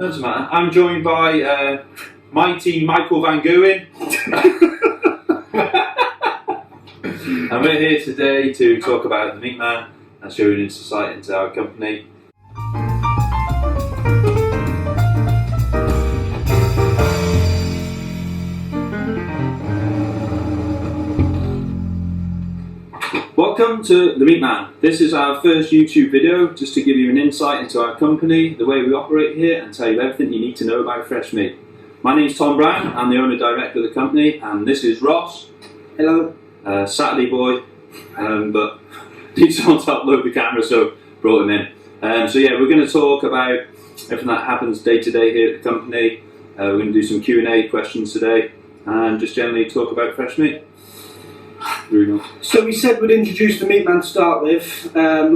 Doesn't matter. I'm joined by mighty Michael Van Gooen. And we're here today to talk about the Meat Man and show you an insight into our company. Welcome to The Meat Man. This is our first YouTube video just to give you an insight into our company, the way we operate here, and tell you everything you need to know about fresh meat. My name's Tom Brown, I'm the owner director of the company, and this is Ross. Hello. Saturday boy, but needs someone to upload the camera, so brought him in. So yeah, we're going to talk about everything that happens day to day here at the company. We're going to do some Q&A questions today, and just generally talk about fresh meat. So we said we'd introduce the Meat Man to start with,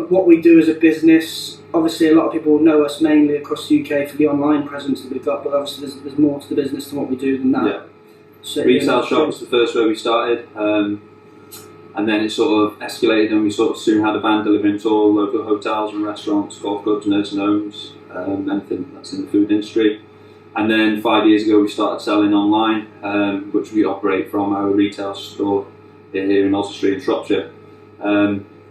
what we do as a business. Obviously a lot of people know us mainly across the UK for the online presence that we've got, but obviously there's more to the business than what we do than that. Yeah. So, Retail shop was the first where we started, and then it sort of escalated, and we sort of soon had a van delivering to all local hotels and restaurants, golf clubs, nursing homes, anything that's in the food industry. And then 5 years ago we started selling online, which we operate from our retail store here in Ulster Street in Shropshire.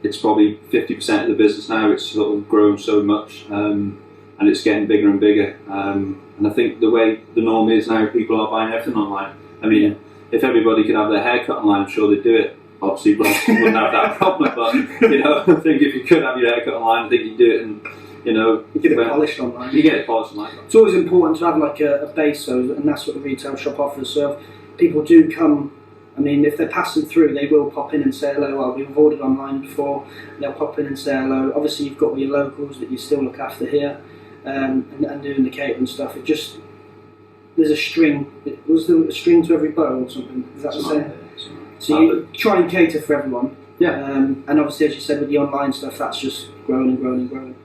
It's probably 50% of the business now. It's sort of grown so much, and it's getting bigger and bigger. And I think the norm is now, people are buying everything online. I mean, if everybody could have their hair cut online, I'm sure they'd do it. Obviously, Ross wouldn't have that problem, but I think if you could have your hair cut online, I think you'd do it. And you get it polished online. You get it polished online. It's always important to have like a base, and that's what the retail shop offers. So if people do come, I mean, if they're passing through, they will pop in and say hello. Well, we've ordered online before. They'll pop in and say hello. Obviously, you've got all your locals that you still look after here, and doing the catering stuff. It just, there's a string. Was there a string to every bow or something? Is that the same? So you try and cater for everyone. Yeah. And obviously, as you said, with the online stuff, that's just growing and growing and growing.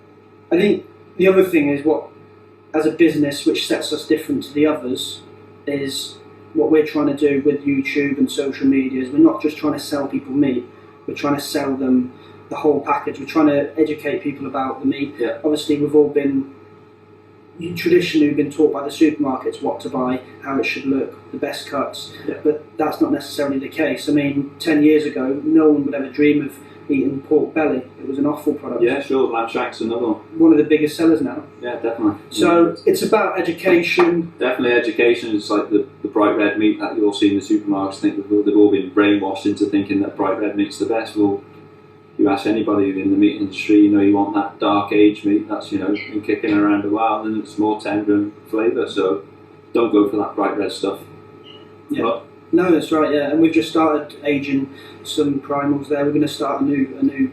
I think the other thing is what, as a business, which sets us different to the others, is what we're trying to do with YouTube and social media. Is we're not just trying to sell people meat, we're trying to sell them the whole package. We're trying to educate people about the meat. Yeah. Obviously, we've all been, traditionally been taught by the supermarkets what to buy, how it should look, the best cuts, but that's not necessarily the case. I mean, 10 years ago, no one would ever dream of eating pork belly. It was an awful product. Yeah, sure, lamb shank's another one. One of the biggest sellers now. Yeah, definitely. So it's about education. Definitely education. It's like the bright red meat that you all see in the supermarkets. I think they've all been brainwashed into thinking that bright red meat's the best. Well, you ask anybody in the meat industry, you want that dark aged meat that's been kicking around a while, and it's more tender in flavour. So don't go for that bright red stuff. Yeah. But, no, that's right. Yeah, and we've just started aging some primals there. We're going to start a new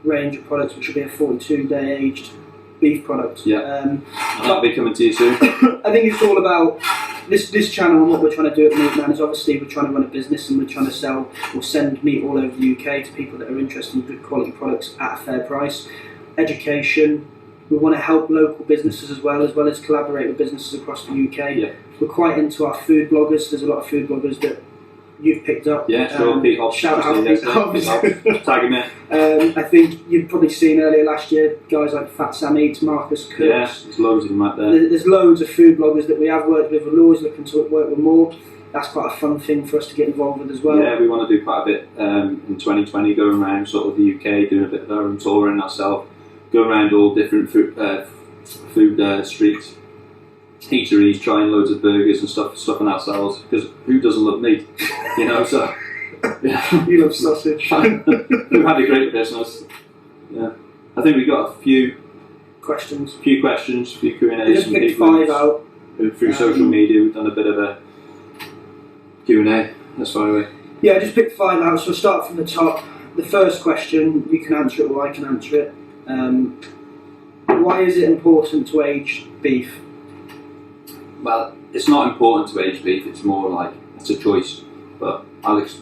range of products, which will be a 42-day aged beef product. Yeah. And that'll be coming to you soon. I think it's all about this channel, and what we're trying to do at Meat Man is obviously we're trying to run a business, and we're trying to sell or send meat all over the UK to people that are interested in good quality products at a fair price. Education. We want to help local businesses as well as collaborate with businesses across the UK. Yeah. We're quite into our food bloggers. There's a lot of food bloggers that you've picked up. Yeah, sure. Pete Hobbs. Shout out Pete Hobbs. Tag him in. I think you've probably seen earlier last year guys like Fat Sam Eats, Marcus Cooks. Yeah, there's loads of them out there. There's loads of food bloggers that we have worked with. We're always looking to work with more. That's quite a fun thing for us to get involved with as well. Yeah, we want to do quite a bit in 2020, going around sort of the UK, doing a bit of our own touring ourselves, going around all different food streets, eateries, trying loads of burgers and stuffing ourselves, because who doesn't love meat? So yeah. You love sausage. We've had a great business. Yeah, I think we got a few questions, a few Q&As. Just picked 5 out through social media. We've done a bit of a Q&A. That's why Yeah, I just picked 5 out. So we'll start from the top. The first question, you can answer it or I can answer it. Why is it important to age beef? Well, it's not important to age beef. It's more like it's a choice. But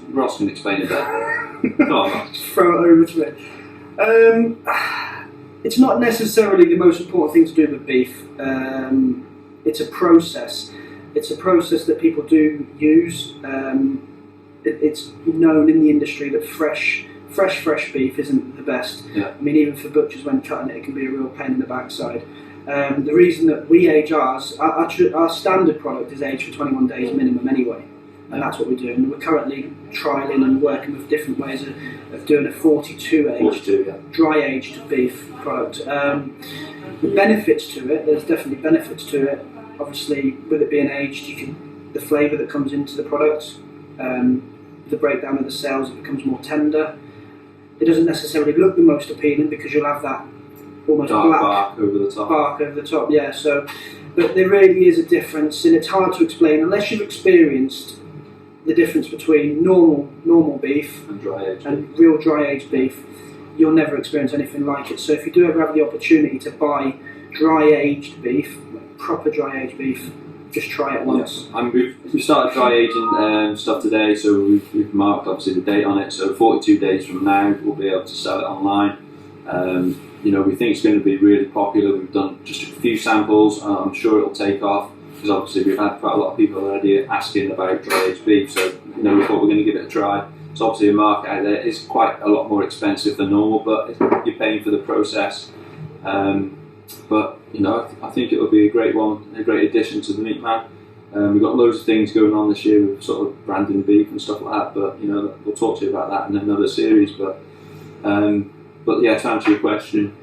Ross can explain it better. Come on, Ross. Just throw it over to me. It's not necessarily the most important thing to do with beef. It's a process. It's a process that people do use. It's known in the industry that fresh beef isn't the best. Yeah. I mean, even for butchers, when cutting it, it can be a real pain in the backside. The reason that we age ours, our standard product is aged for 21 days minimum anyway, and that's what we're doing. We're currently trialling and working with different ways of doing a 42 aged, dry aged beef product. The benefits to it, there's definitely benefits to it. Obviously, with it being aged, the flavour that comes into the product, the breakdown of the cells, it becomes more tender. It doesn't necessarily look the most appealing because you'll have that almost dark black bark over the top. Bark over the top, yeah. So, but there really is a difference, and it's hard to explain unless you've experienced the difference between normal beef And dry aged. and real dry aged beef. You'll never experience anything like it. So if you do ever have the opportunity to buy dry aged beef, like proper dry aged beef, just try it once. And we started dry aging stuff today, so we've marked obviously the date on it. So 42 days from now, we'll be able to sell it online. We think it's going to be really popular. We've done just a few samples. I'm sure it'll take off because obviously we've had quite a lot of people already asking about dry aged beef. So we thought we're going to give it a try. It's obviously a market out there. It's quite a lot more expensive than normal, but you're paying for the process. But I think it will be a great one, a great addition to the Meat Man. We've got loads of things going on this year with sort of branding beef and stuff like that. But we'll talk to you about that in another series. But yeah, to answer your question,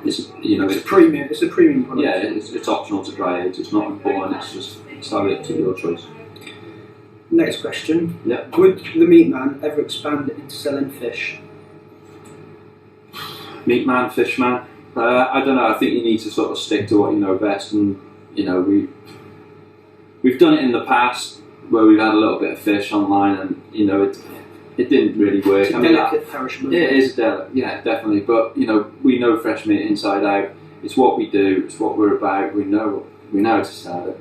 it's It's a premium product. Yeah, it's optional to dry age. It's not important. It's just entirely up to your choice. Next question. Yeah. Would the Meat Man ever expand into selling fish? Meat Man, fish man. I don't know. I think you need to sort of stick to what you know best, and we've done it in the past where we've had a little bit of fish online, and it didn't really work. It's a delicate, perishable. It is delicate, yeah, definitely. But we know fresh meat inside out. It's what we do. It's what we're about. We know how to sell it.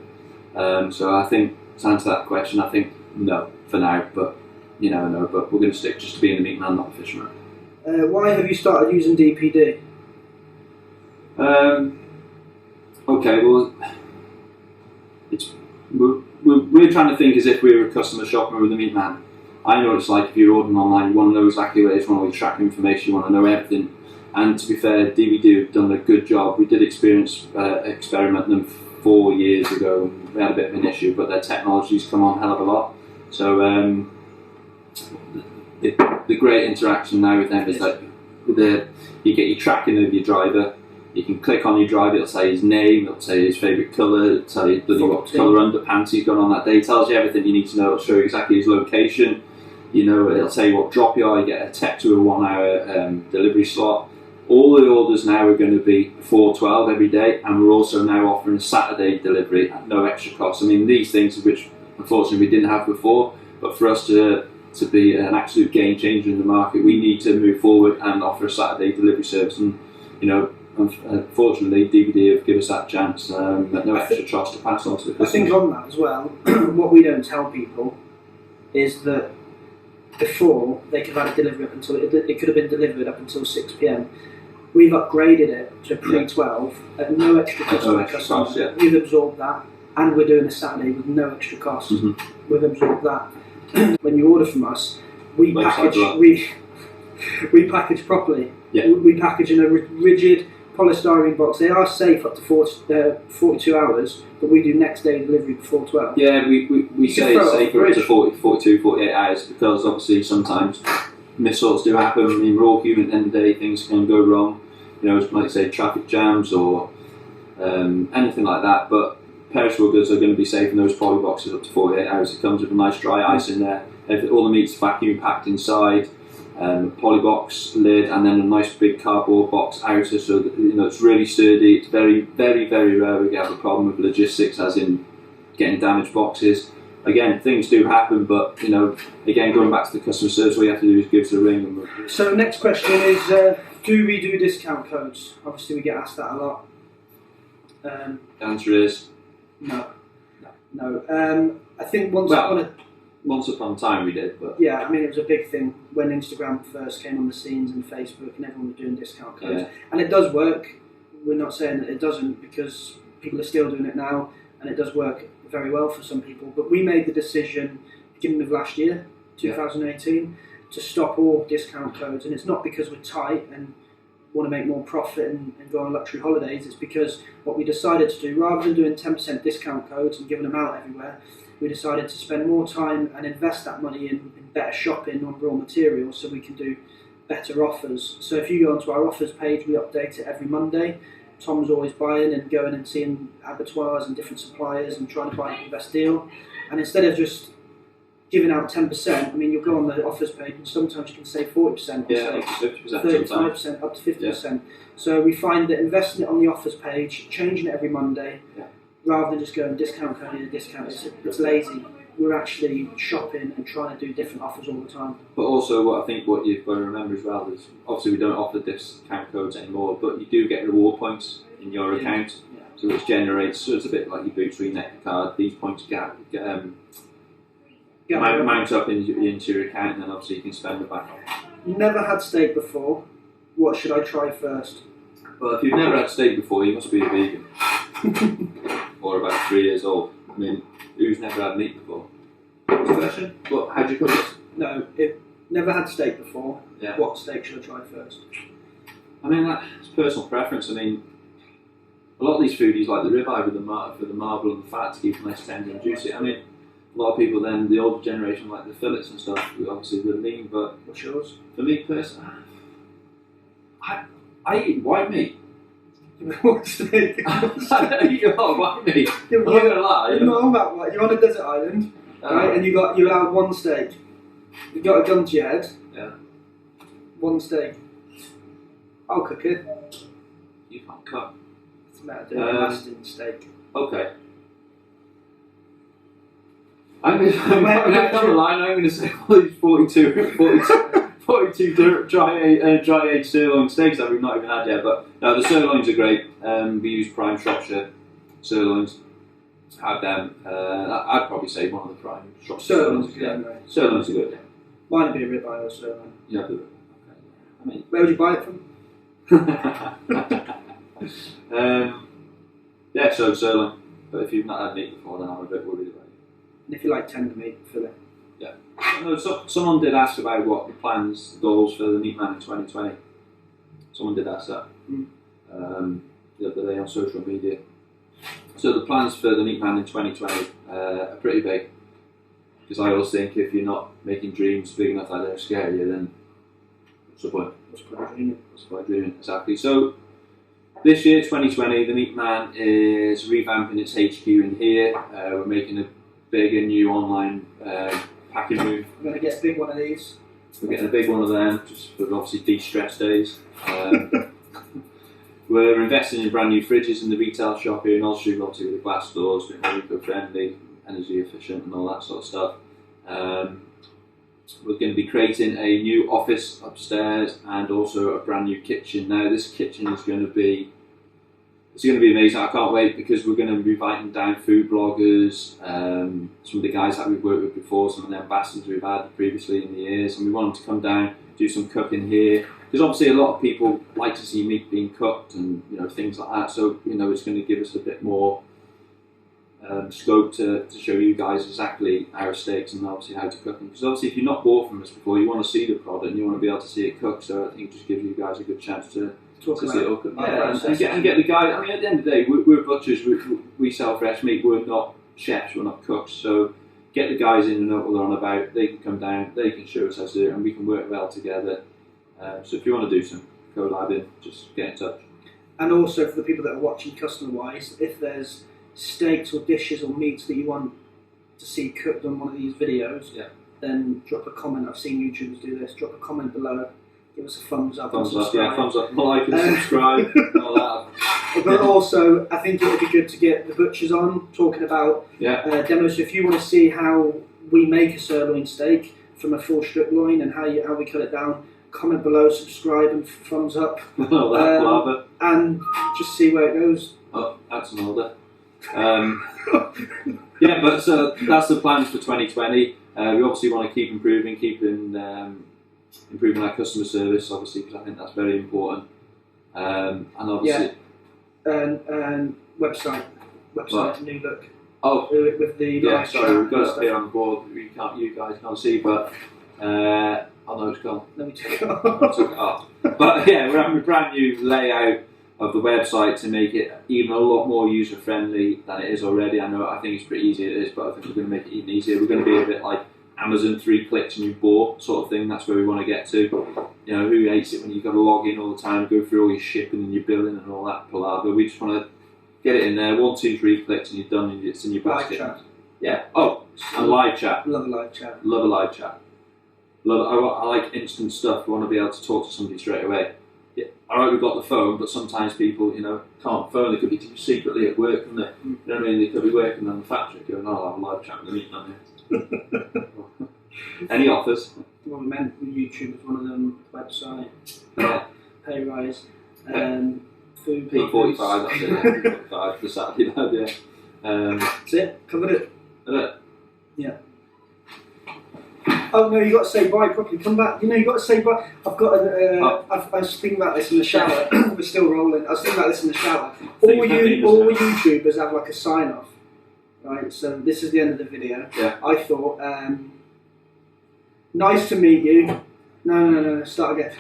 So I think to answer that question, I think no for now. But you never know. But we're going to stick just to being the Meat Man, not the fisherman. Why have you started using DPD? Okay, well, we're trying to think as if we were a customer shopping with the Meat Man. I know what it's like if you're ordering online, you want to know exactly where it is, you want all your tracking information, you want to know everything. And to be fair, DVD have done a good job. We did experiment them 4 years ago, and we had a bit of an issue, but their technology's come on a hell of a lot. So the great interaction now with them is that you get your tracking of your driver. You can click on your driver, it'll say his name, it'll say his favourite colour, it'll tell you what colour underpants he's got on that day, it tells you everything you need to know, it'll show you exactly his location, it'll tell you what drop you are, you get a text with a 1 hour delivery slot. All the orders now are going to be before 12 every day, and we're also now offering a Saturday delivery at no extra cost. I mean, these things which unfortunately we didn't have before, but for us to be an absolute game changer in the market, we need to move forward and offer a Saturday delivery service. And unfortunately, DVD have given us that chance at no extra cost to pass on to the customer. I think on that as well, what we don't tell people is that before they could have had a delivery up until it could have been delivered up until 6 p.m. We've upgraded it to pre-12 at no extra cost to the customer. Cost, yeah. We've absorbed that, and we're doing a Saturday with no extra cost. Mm-hmm. We've absorbed that. When you order from us, we package properly. Yeah. We package in a rigid polystyrene box. They are safe up to 42 hours, but we do next day delivery before 12. Yeah, we say it's safer up to 42, 48 hours because obviously sometimes missorts do happen. I mean, we're all human at the end of the day, things can go wrong. Like say traffic jams or anything like that. But perishable goods are going to be safe in those poly boxes up to 48 hours. It comes with a nice dry ice in there. All the meat's vacuum packed inside. Polybox lid, and then a nice big cardboard box outer, so that, it's really sturdy. It's very, very, very rare we have a problem with logistics, as in getting damaged boxes. Again, things do happen, but again, going back to the customer service, all you have to do is give us a ring. So next question is, do we do discount codes? Obviously, we get asked that a lot. The answer is no. I think once upon a time we did, but yeah, I mean, it was a big thing when Instagram first came on the scenes and Facebook, and everyone was doing discount codes. Yeah. And it does work. We're not saying that it doesn't, because people are still doing it now, and it does work very well for some people. But we made the decision beginning of last year, 2018, to stop all discount codes, and it's not because we're tight and want to make more profit and go on luxury holidays. It's because what we decided to do, rather than doing 10% discount codes and giving them out everywhere, we decided to spend more time and invest that money in better shopping on raw materials so we can do better offers. So if you go onto our offers page, we update it every Monday. Tom's always buying and going and seeing abattoirs and different suppliers and trying to find the best deal. And instead of just giving out 10%, I mean, you'll go on the offers page and sometimes you can save 40% on Yeah, steaks, up to 50%. 35%, up to 50%. So we find that investing it on the offers page, changing it every Monday, rather than just going discount code, it's lazy. We're actually shopping and trying to do different offers all the time. But also, what you've got to remember as well is obviously we don't offer discount codes anymore, but you do get reward points in your account, so which generates. So it's a bit like your Boots Renect card. These points mount up into your account, and then obviously you can spend them back on. Never had steak before. What should I try first? Well, if you've never had steak before, you must be a vegan, or about 3 years old. I mean, who's never had meat before? What's the question? What? How'd you cook it? No, never had steak before. Yeah. What steak should I try first? I mean, that's personal preference. I mean, a lot of these foodies like the ribeye with the marble and the fat to keep it nice, tender and juicy. I mean, a lot of people then, the older generation, like the fillets and stuff, obviously they're lean, but what's yours? For me personally, I eat white meat. What steak? I eat a lot of white meat. I'm not gonna lie. You're not on that one. You're on a desert island, right? And you're allowed one steak. You've got a gun to your head. Yeah. One steak. I'll cook it. You can't cook. It's a matter of doing lasting steak. Okay. I'm going to say all these 42 dry aged sirloin steaks that we've not even had yet. But no, the sirloins are great. We use prime Shropshire sirloins. Had them. I'd probably say one of the prime Shropshire sirloins. Sirloins are good. Yeah. Mine would be a ribeye or sirloin. Yeah, okay. I mean, where would you buy it from? Yeah, so sirloin. But if you've not had meat before, then I'm a bit worried about it. And if you like tender meat, fillet. Yeah. No, someone did ask about what the plans, the goals for the Meat Man in 2020. Someone did ask that the other day on social media. So the plans for the Meat Man in 2020 are pretty big. Because I always think if you're not making dreams big enough that they'll scare you, then what's the point? What's the point dreaming? What's the point dreaming? Exactly. So this year, 2020, the Meat Man is revamping its HQ in here. We're making a big and new online packing room. I'm going to get a big one of these. We're getting a big one of them, just for obviously de-stress days. We're investing in brand new fridges in the retail shop here in Oswestry, obviously with the glass doors, being more eco-friendly, energy efficient and all that sort of stuff. We're going to be creating a new office upstairs and also a brand new kitchen. Now this kitchen is going to be amazing. I can't wait because we're going to be inviting down food bloggers, some of the guys that we've worked with before, some of the ambassadors we've had previously in the years, and we want them to come down, do some cooking here. Because obviously a lot of people like to see meat being cooked and things like that. So it's going to give us a bit more scope to show you guys exactly our steaks and obviously how to cook them. Because obviously if you've not bought from us before, you want to see the product and you want to be able to see it cooked. So I think it just gives you guys a good chance to see it all cooked. And get the guy. I mean, at the end of the day, we're butchers. We sell fresh meat. We're not chefs. We're not cooks. So get the guys in and know what they're on about. They can come down. They can show us how to do it, and we can work well together. So if you want to do some collabing, just get in touch. And also for the people that are watching customer-wise, if there's steaks or dishes or meats that you want to see cooked on one of these videos, then drop a comment. I've seen YouTubers do this. Drop a comment below. Give us a thumbs up. Thumbs up, thumbs up, like and subscribe, all that. But also, I think it would be good to get the butchers on talking about demos. So if you want to see how we make a sirloin steak from a full strip loin and how we cut it down, comment below, subscribe, and thumbs up. And just see where it goes. Oh, that's an order. But so that's the plans for 2020. We obviously want to keep improving, improving our customer service, obviously, because I think that's very important. And obviously, and website, new look. Oh, with the sorry, we've got it up here on the board. You guys can't see, but Oh no, it's gone. Then we took it I off. took it off. But yeah, we're having a brand new layout of the website to make it even a lot more user friendly than it is already. I think it's pretty easy, it is, but I think we're going to make it even easier. We're going to be a bit like Amazon, 3 clicks and you bought sort of thing. That's where we want to get to. You know, who hates it when you've got to log in all the time, go through all your shipping and your billing and all that palaver. We just want to get it in there, 1, 2, 3 clicks and you're done and it's in your Live basket. chat. Yeah. Oh, and live chat. Love a live chat. Love a live chat. I like instant stuff. I want to be able to talk to somebody straight away. Yeah, all right, we've got the phone, but sometimes people, can't phone. They could be secretly at work, and they, you know what I mean? They could be working on the factory, going, "Oh, I'll have a live chat with the meeting on here." Any offers? Well, I meant YouTube was one of them. Website, Yeah. pay rise, food. P45. That's it. Yeah, P45 for Saturday night. Yeah. That's it. Covered it. Uh, Oh no, you got to say bye properly. Come back. You got to say bye. I've got. I was thinking about this in the shower. We're still rolling. I was thinking about this in the shower. All YouTubers have like a sign off, right? So this is the end of the video. Yeah. I thought, nice to meet you. No. Start again.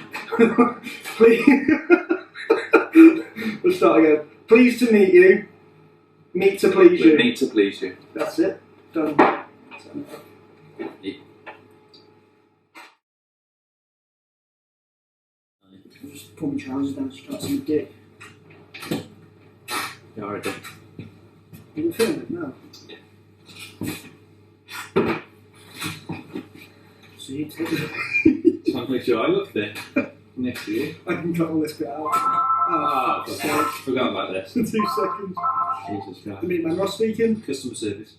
Please. We'll start again. Pleased to meet you. Meet to please you. Meet to please you. That's it. Done. Just pull my trousers down to try to see my dick. Yeah, already. You can film it now. Yeah. So you take it. Just want to make sure I look there next to you. I can cut all this bit out. Ah, fuck's sake. forgot about this. 2 seconds. Jesus Christ. The meat man Ross speaking. Customer service.